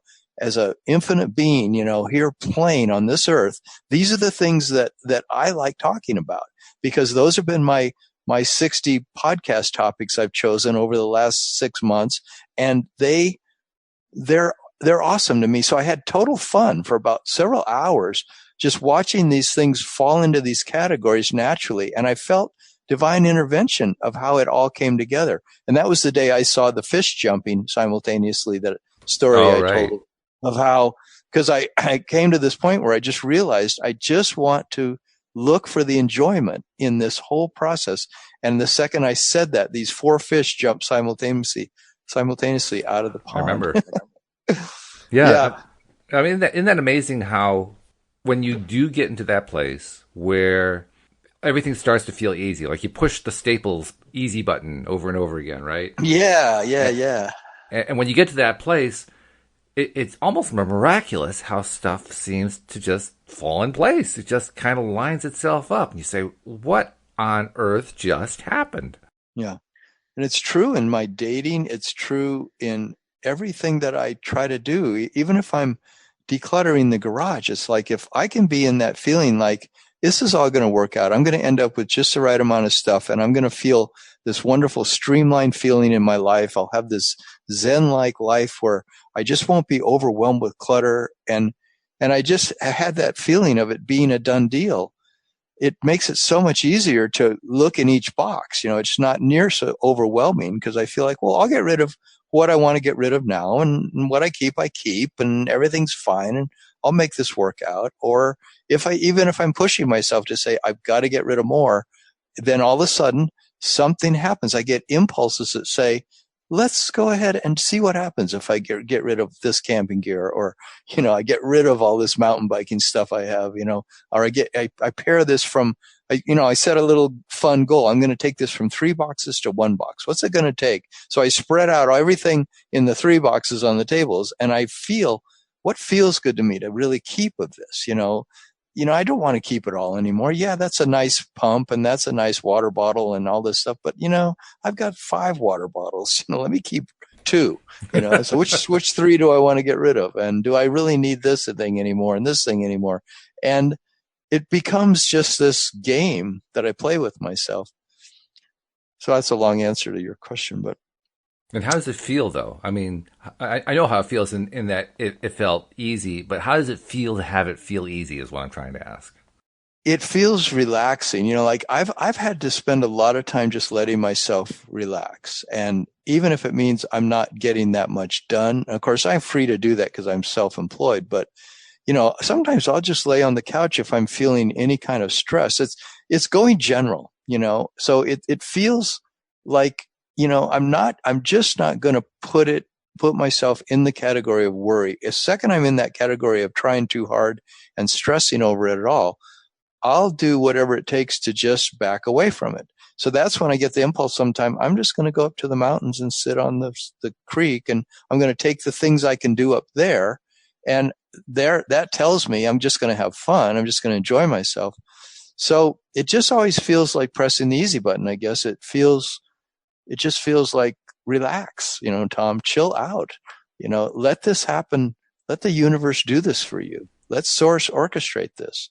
infinite being, here playing on this earth. These are the things that I like talking about, because those have been my 60 podcast topics I've chosen over the last 6 months. And they're awesome to me. So I had total fun for about several hours just watching these things fall into these categories naturally. And I felt divine intervention of how it all came together. And that was the day I saw the fish jumping simultaneously, that story told of how, because I came to this point where I just realized I just want to look for the enjoyment in this whole process. And the second I said that, these 4 fish jumped simultaneously out of the pond. I remember. Yeah. I mean, isn't that amazing how when you do get into that place where everything starts to feel easy, like you push the Staples easy button over and over again, right? Yeah. And when you get to that place, it's almost miraculous how stuff seems to just fall in place. It just kind of lines itself up. And you say, what on earth just happened? Yeah. And it's true in my dating. It's true in everything that I try to do. Even if I'm decluttering the garage, it's like, if I can be in that feeling like this is all going to work out, I'm going to end up with just the right amount of stuff, and I'm going to feel this wonderful streamlined feeling in my life. I'll have this Zen-like life where I just won't be overwhelmed with clutter. And I just had that feeling of it being a done deal. It makes it so much easier to look in each box. It's not near so overwhelming, because I feel like, well, I'll get rid of what I want to get rid of now, and what I keep, and everything's fine, and I'll make this work out. Or even if I'm pushing myself to say, I've got to get rid of more, then all of a sudden something happens. I get impulses that say, let's go ahead and see what happens if I get rid of this camping gear, or, I get rid of all this mountain biking stuff I have, or I pair this from, I set a little fun goal. I'm going to take this from 3 boxes to 1 box. What's it going to take? So I spread out everything in the 3 boxes on the tables, and I feel what feels good to me to really keep of this, I don't want to keep it all anymore. Yeah, that's a nice pump, and that's a nice water bottle and all this stuff. But, I've got 5 water bottles. Let me keep 2. So which 3 do I want to get rid of? And do I really need this thing anymore and this thing anymore? And it becomes just this game that I play with myself. So that's a long answer to your question, but. And how does it feel, though? I mean, I know how it feels in that it felt easy, but how does it feel to have it feel easy is what I'm trying to ask. It feels relaxing. Like I've had to spend a lot of time just letting myself relax. And even if it means I'm not getting that much done, of course, I'm free to do that because I'm self-employed. But, sometimes I'll just lay on the couch if I'm feeling any kind of stress. It's going general, so it feels like, I'm just not going to put myself in the category of worry. A second I'm in that category of trying too hard and stressing over it at all, I'll do whatever it takes to just back away from it. So that's when I get the impulse sometime. I'm just going to go up to the mountains and sit on the creek, and I'm going to take the things I can do up there. And that tells me I'm just going to have fun. I'm just going to enjoy myself. So it just always feels like pressing the easy button. I guess it just feels like relax, Tom, chill out, let this happen. Let the universe do this for you. Let source orchestrate this.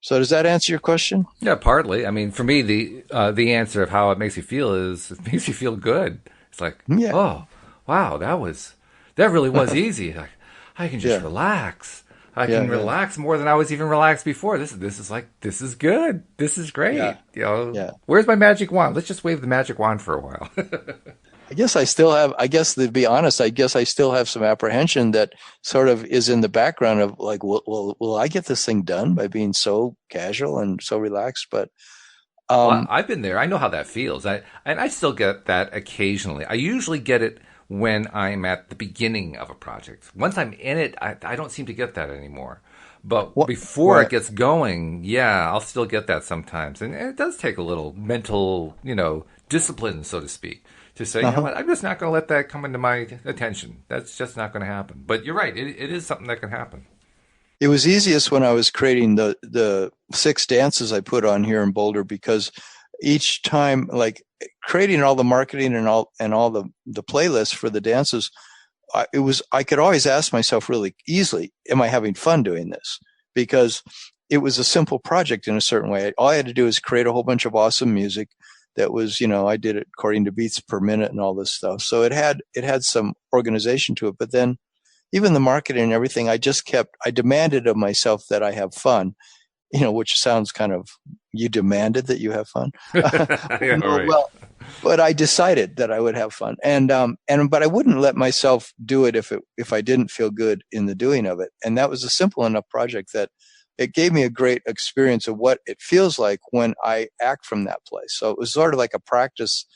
So does that answer your question? Yeah, partly. I mean, for me, the answer of how it makes you feel is it makes you feel good. It's like, oh, wow, that really was easy. Like, I can just relax. I Yeah, can yeah, relax more than I was even relaxed before. This is good. This is great. yeah, You know, yeah. where's my magic wand? Let's just wave the magic wand for a while. I guess I still have, I guess to be honest, I guess I still have some apprehension that sort of is in the background of like, will I get this thing done by being so casual and so relaxed? But, Well, um, I've been there. I know how that feels. I still get that occasionally. I usually get it when I'm at the beginning of a project. Once I'm in it, I don't seem to get that anymore. But what, before it right. gets going, yeah, I'll still get that sometimes. And it does take a little mental, discipline, so to speak, to say, you know Uh-huh. what, I'm just not going to let that come into my attention. That's just not going to happen. But you're right. It is something that can happen. It was easiest when I was creating the six dances I put on here in Boulder because each time, like creating all the marketing and all the playlists for the dances, I could always ask myself really easily, am I having fun doing this? Because it was a simple project in a certain way. All I had to do is create a whole bunch of awesome music that was, I did it according to beats per minute and all this stuff. So it had some organization to it. But then even the marketing and everything, I demanded of myself that I have fun, which sounds kind of, you demanded that you have fun. Yeah, No, right. well, but I decided that I would have fun, but I wouldn't let myself do it if I didn't feel good in the doing of it. And that was a simple enough project that it gave me a great experience of what it feels like when I act from that place. So it was sort of like a practice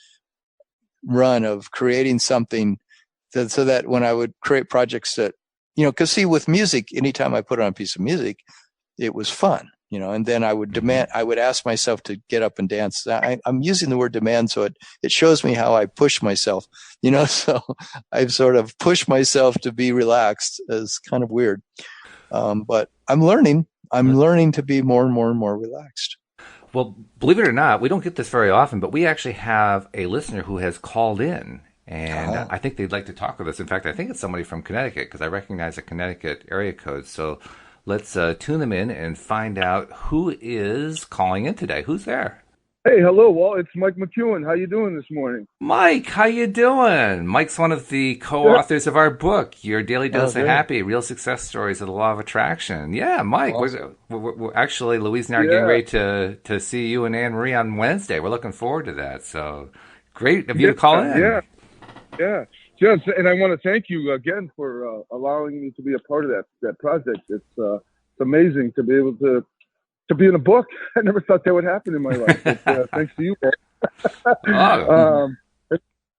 run of creating something so that when I would create projects that, because see, with music, anytime I put on a piece of music, it was fun, and then Hmm. I would ask myself to get up and dance. I'm using the word demand, so it shows me how I push myself, so I've sort of pushed myself to be relaxed. It's kind of weird. But I'm learning to be more and more and more relaxed. Well, believe it or not, we don't get this very often, but we actually have a listener who has called in, and Ah. I think they'd like to talk with us. In fact, I think it's somebody from Connecticut because I recognize a Connecticut area code. So let's tune them in and find out who is calling in today. Who's there? Hey, hello, Walt. It's Mike McEwen. How you doing this morning? Mike, how you doing? Mike's one of the Good. co-authors of our book, Your Daily Oh, Dose of great. Happy: Real Success Stories of the Law of Attraction. Yeah, Mike. Awesome. Actually, Louise and I are getting Yeah, ready to see you and Anne Marie on Wednesday. We're looking forward to that. So great of you yeah, to call yeah, in. yeah. Yes, and I want to thank you again for allowing me to be a part of that project. It's amazing to be able to be in a book. I never thought that would happen in my life, but thanks to you, Walt. Oh, um,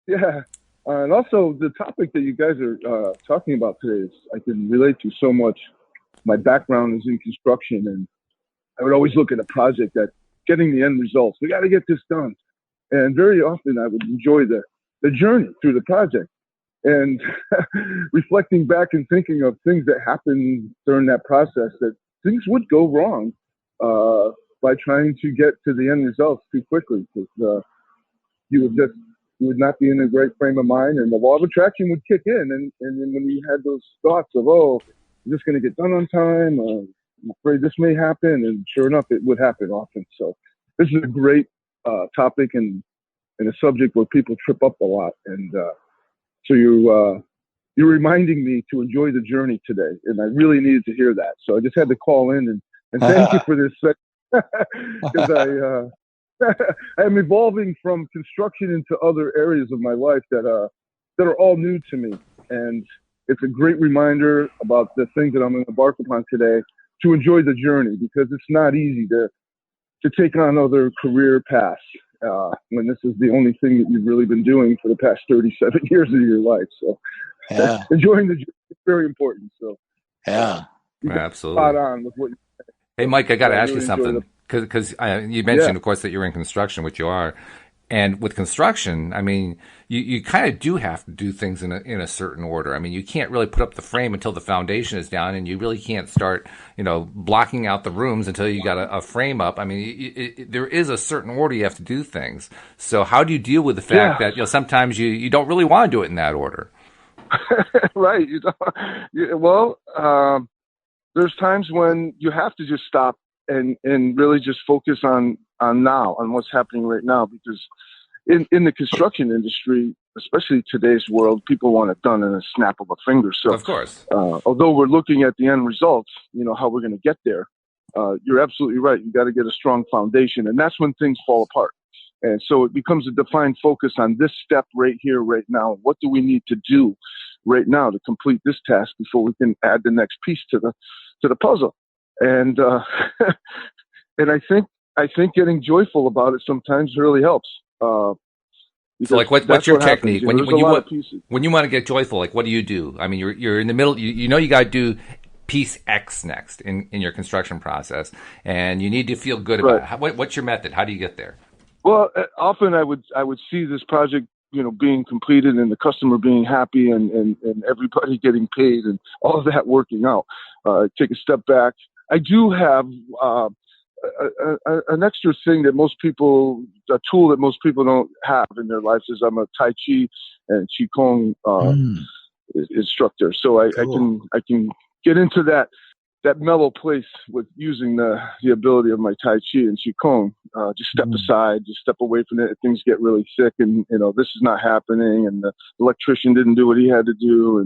yeah, and also the topic that you guys are talking about today is I can relate to so much. My background is in construction, and I would always look at a project at getting the end results. We got to get this done. And very often I would enjoy the journey through the project and reflecting back and thinking of things that happened during that process that things would go wrong by trying to get to the end results too quickly because you would just you would not be in a great frame of mind and the law of attraction would kick in and then when you had those thoughts of is this going to get done on time I'm afraid this may happen and sure enough it would happen often. So this is a great topic and a subject where people trip up a lot. And so you're reminding me to enjoy the journey today, and I really needed to hear that. So I just had to call in and thank you for this because I'm evolving from construction into other areas of my life that are all new to me, and it's a great reminder about the things that I'm going to embark upon today to enjoy the journey because it's not easy to take on other career paths when this is the only thing that you've really been doing for the past 37 years of your life. So Yeah. enjoying the journey is very important. So uh, Yeah. you got spot absolutely. on with what you Hey, said. Mike, I got So to I ask you really enjoy the something because you yeah. mentioned, of course, that you're in construction, which you are. And with construction, I mean, you kind of do have to do things in a certain order. I mean, you can't really put up the frame until the foundation is down, and you really can't start, blocking out the rooms until you got a frame up. I mean, there is a certain order you have to do things. So, how do you deal with the fact Yeah, that sometimes you don't really want to do it in that order? right. Well, there's times when you have to just stop and really just focus on now, on what's happening right now, because in the construction industry, especially today's world, people want it done in a snap of a finger. So, of course, although we're looking at the end results, how we're going to get there, you're absolutely right. You got to get a strong foundation, and that's when things fall apart. And so it becomes a defined focus on this step right here, right now. What do we need to do right now to complete this task before we can add the next piece to the puzzle? And and I think getting joyful about it sometimes really helps. So, like, what's your technique when you want to get joyful? Like, what do you do? I mean, you're in the middle. You got to do piece X next in your construction process, and you need to feel good about it. What's your method? How do you get there? Well, often I would see this project, being completed and the customer being happy and everybody getting paid and all of that working out. Take a step back. I do have an extra thing that a tool that most people don't have in their lives is I'm a Tai Chi and Qigong instructor. So I can get into that mellow place with using the ability of my Tai Chi and Qigong. Just step aside, just step away from it. If things get really thick and, this is not happening and the electrician didn't do what he had to do.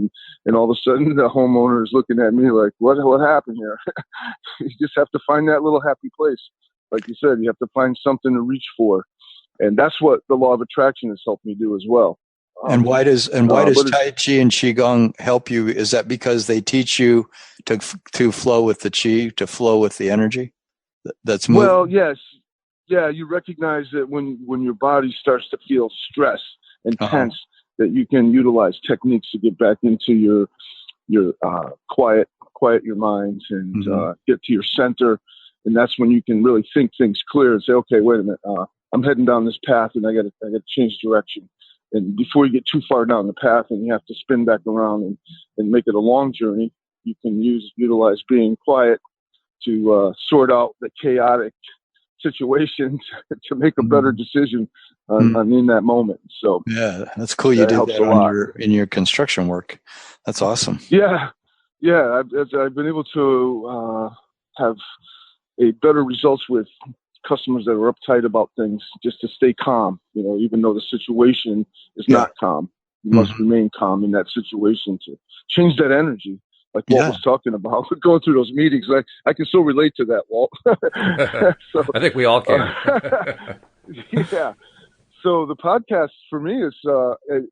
And all of a sudden the homeowner is looking at me like, what happened here? You just have to find that little happy place. Like you said, you have to find something to reach for. And that's what the law of attraction has helped me do as well. And why does Tai Chi and Qigong help you? Is that because they teach you to flow with the Qi, to flow with the energy that's moving? Well, yes. Yeah, you recognize that when your body starts to feel stress and tense, that you can utilize techniques to get back into your quiet your minds and get to your center. And that's when you can really think things clear and say, okay, wait a minute, I'm heading down this path and I got to change direction. And before you get too far down the path and you have to spin back around and make it a long journey, you can utilize being quiet to sort out the chaotic situations to make a better decision in that moment. So yeah, that's cool. You did that in your construction work. That's awesome. Yeah. I've been able to have a better results with customers that are uptight about things, just to stay calm, even though the situation is not calm. You must remain calm in that situation to change that energy, like Walt was talking about. Going through those meetings, I can so relate to that, Walt. So, I think we all can. Yeah. So the podcast for me is,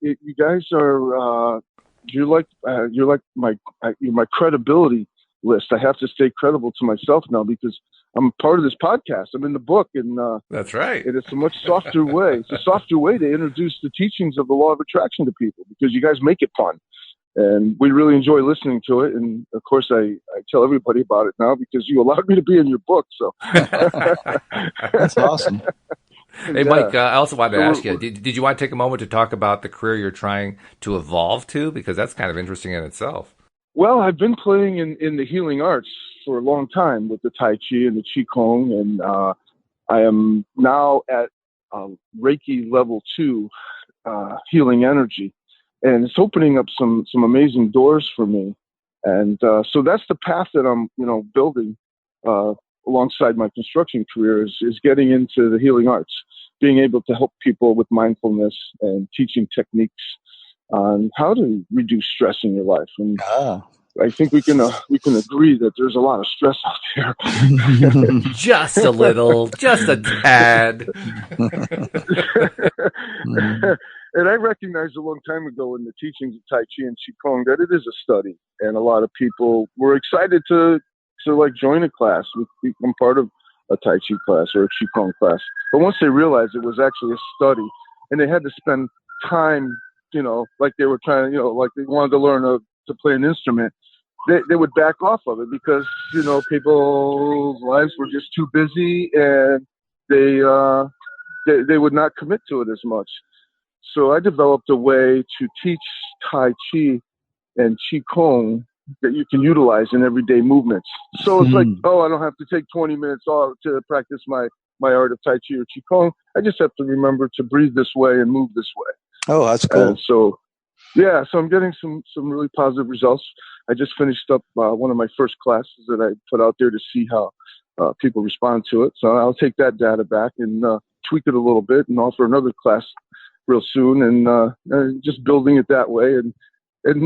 you guys are, you're like my credibility list. I have to stay credible to myself now because I'm part of this podcast. I'm in the book, and that's right. And it's a much softer way. It's a softer way to introduce the teachings of the law of attraction to people because you guys make it fun, and we really enjoy listening to it. And of course, I tell everybody about it now because you allowed me to be in your book. So that's awesome. Hey, Mike, I also wanted to ask you, did you want to take a moment to talk about the career you're trying to evolve to? Because that's kind of interesting in itself. Well, I've been playing in the healing arts for a long time with the Tai Chi and the Qigong, and I am now at Reiki level 2 healing energy, and it's opening up some amazing doors for me. And so that's the path that I'm building alongside my construction career is getting into the healing arts, being able to help people with mindfulness and teaching techniques on how to reduce stress in your life. And I think we can agree that there's a lot of stress out there. Just a little, just a tad. And I recognized a long time ago in the teachings of Tai Chi and Qigong that it is a study, and a lot of people were excited to join a class, become part of a Tai Chi class or a Qigong class. But once they realized it was actually a study, and they had to spend time, like they were trying, like they wanted to learn to play an instrument, they would back off of it because, people's lives were just too busy and they would not commit to it as much. So I developed a way to teach Tai Chi and Qigong that you can utilize in everyday movements. So it's like, I don't have to take 20 minutes off to practice my art of Tai Chi or Qigong. I just have to remember to breathe this way and move this way. Oh, that's cool. And so I'm getting some really positive results. I just finished up one of my first classes that I put out there to see how people respond to it. So I'll take that data back and tweak it a little bit and offer another class real soon, and just building it that way, and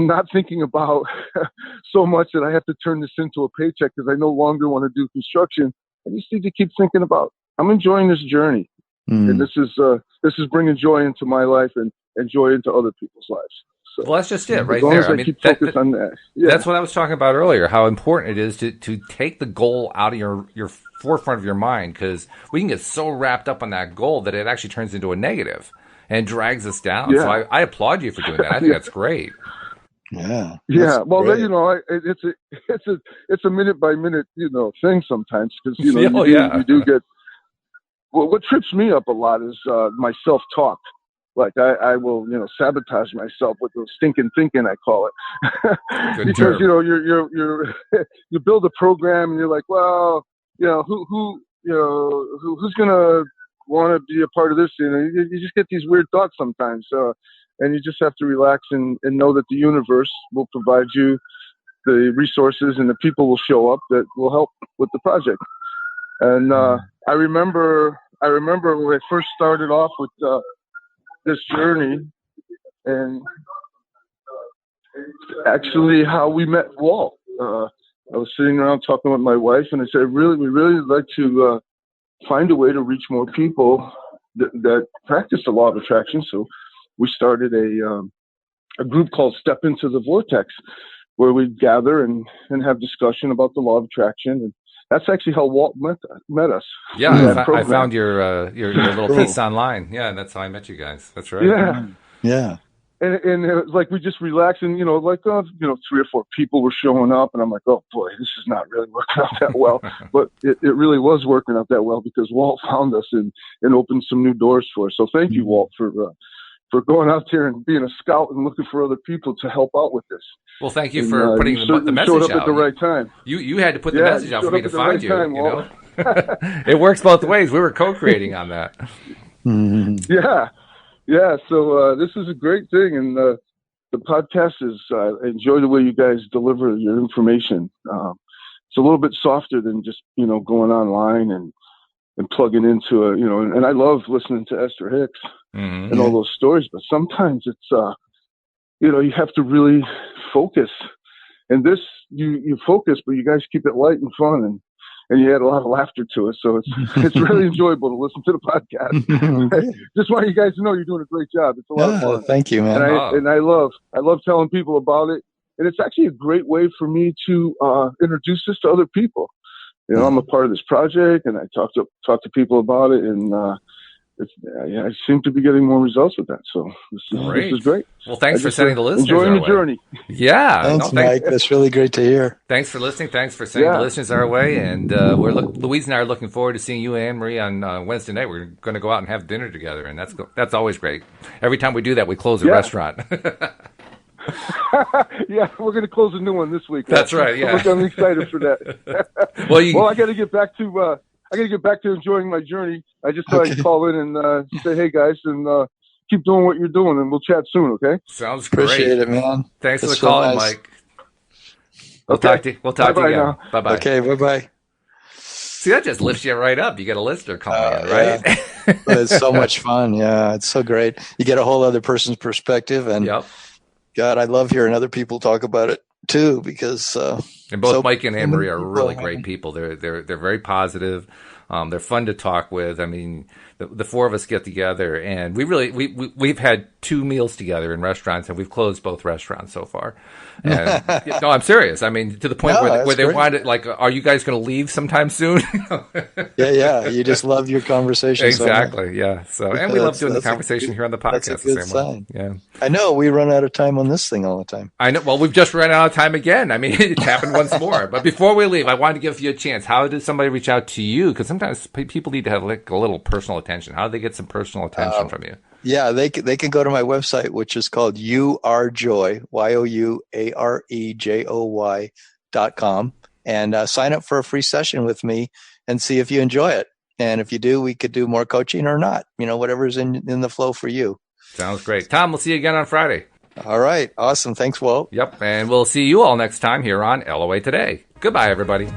not thinking about so much that I have to turn this into a paycheck because I no longer want to do construction. I just need to keep thinking about, I'm enjoying this journey, and this is bringing joy into my life and joy into other people's lives. So, well, that's just it right as long there. As I keep focused on that. Yeah. That's what I was talking about earlier, how important it is to take the goal out of your forefront of your mind, because we can get so wrapped up on that goal that it actually turns into a negative and drags us down. Yeah. So I applaud you for doing that. I think that's great. Yeah. Well, great. It's a minute by minute, thing sometimes, because you do get. Well, what trips me up a lot is my self-talk. Like I will, sabotage myself with the stinking thinking, I call it, because you build a program and you're like, well, who's gonna want to be a part of this? You just get these weird thoughts sometimes, and you just have to relax and know that the universe will provide you the resources and the people will show up that will help with the project. And I remember when I first started off with this journey, and actually how we met Walt. I was sitting around talking with my wife, and I said, we really like to find a way to reach more people that practice the law of attraction. So we started a group called Step Into the Vortex, where we gather and have discussion about the law of attraction. And that's actually how Walt met us. Yeah, I found your little piece online. Yeah, and that's how I met you guys. That's right. Yeah. And it was like we just relaxed, and 3 or 4 people were showing up, and I'm like, oh boy, this is not really working out that well. But it really was working out that well because Walt found us and opened some new doors for us. So thank you, Walt, for going out there and being a scout and looking for other people to help out with this. Well, thank you for putting the message out. Showed up at the right time. You had to put the message out for me to find you. It works both ways. We were co-creating on that. Yeah. So this is a great thing, and the podcast is. I enjoy the way you guys deliver your information. It's a little bit softer than just going online and plugging into and I love listening to Esther Hicks and all those stories, but sometimes it's you have to really focus, and this you focus, but you guys keep it light and fun, and you add a lot of laughter to it, so it's really enjoyable to listen to the podcast. Just want you guys to know you're doing a great job. It's a lot of fun. Thank you, man. And I love telling people about it, and it's actually a great way for me to introduce this to other people. I'm a part of this project, and I talk to people about it, and I seem to be getting more results with that. So this is great. Well, thanks for sending the listeners enjoying the journey. Yeah, thanks, Mike. That's really great to hear. Thanks for listening. Thanks for sending the listeners our way. And Louise and I are looking forward to seeing you and Anne-Marie on Wednesday night. We're going to go out and have dinner together, and that's always great. Every time we do that, we close a restaurant. Yeah, we're going to close a new one this week. That's right. Yeah, I'm excited for that. Well, I got to get back to enjoying my journey. I just thought I'd call in and say, hey guys, and keep doing what you're doing, and we'll chat soon. Okay? Sounds great. Appreciate it, man. Thanks for the call, nice. Mike. We'll talk to you again. Now. Bye-bye. Okay, bye-bye. See, that just lifts you right up. You get a listener calling in, right? Yeah. It's so much fun. Yeah, it's so great. You get a whole other person's perspective, and God, I love hearing other people talk about it too, because and both Mike and Anne-Marie are really great people. They're very positive. They're fun to talk with. I mean, the 4 of us get together, and we've had 2 meals together in restaurants, and we've closed both restaurants so far. And, no, I'm serious. I mean, to the point where they wanted, like, are you guys going to leave sometime soon? Yeah. You just love your conversation. Exactly. Yeah. So, and we love doing the conversation here on the podcast. That's a good sign. Yeah. I know we run out of time on this thing all the time. I know. Well, we've just run out of time again. I mean, it's happened once more. But before we leave, I wanted to give you a chance. How did somebody reach out to you? Because sometimes people need to have like a little personal attention. How do they get some personal attention from you? Yeah, they can go to my website, which is called youarejoy, youarejoy.com, and sign up for a free session with me and see if you enjoy it. And if you do, we could do more coaching or not. Whatever's in the flow for you. Sounds great. Tom, we'll see you again on Friday. All right. Awesome. Thanks, Walt. Yep. And we'll see you all next time here on LOA Today. Goodbye, everybody.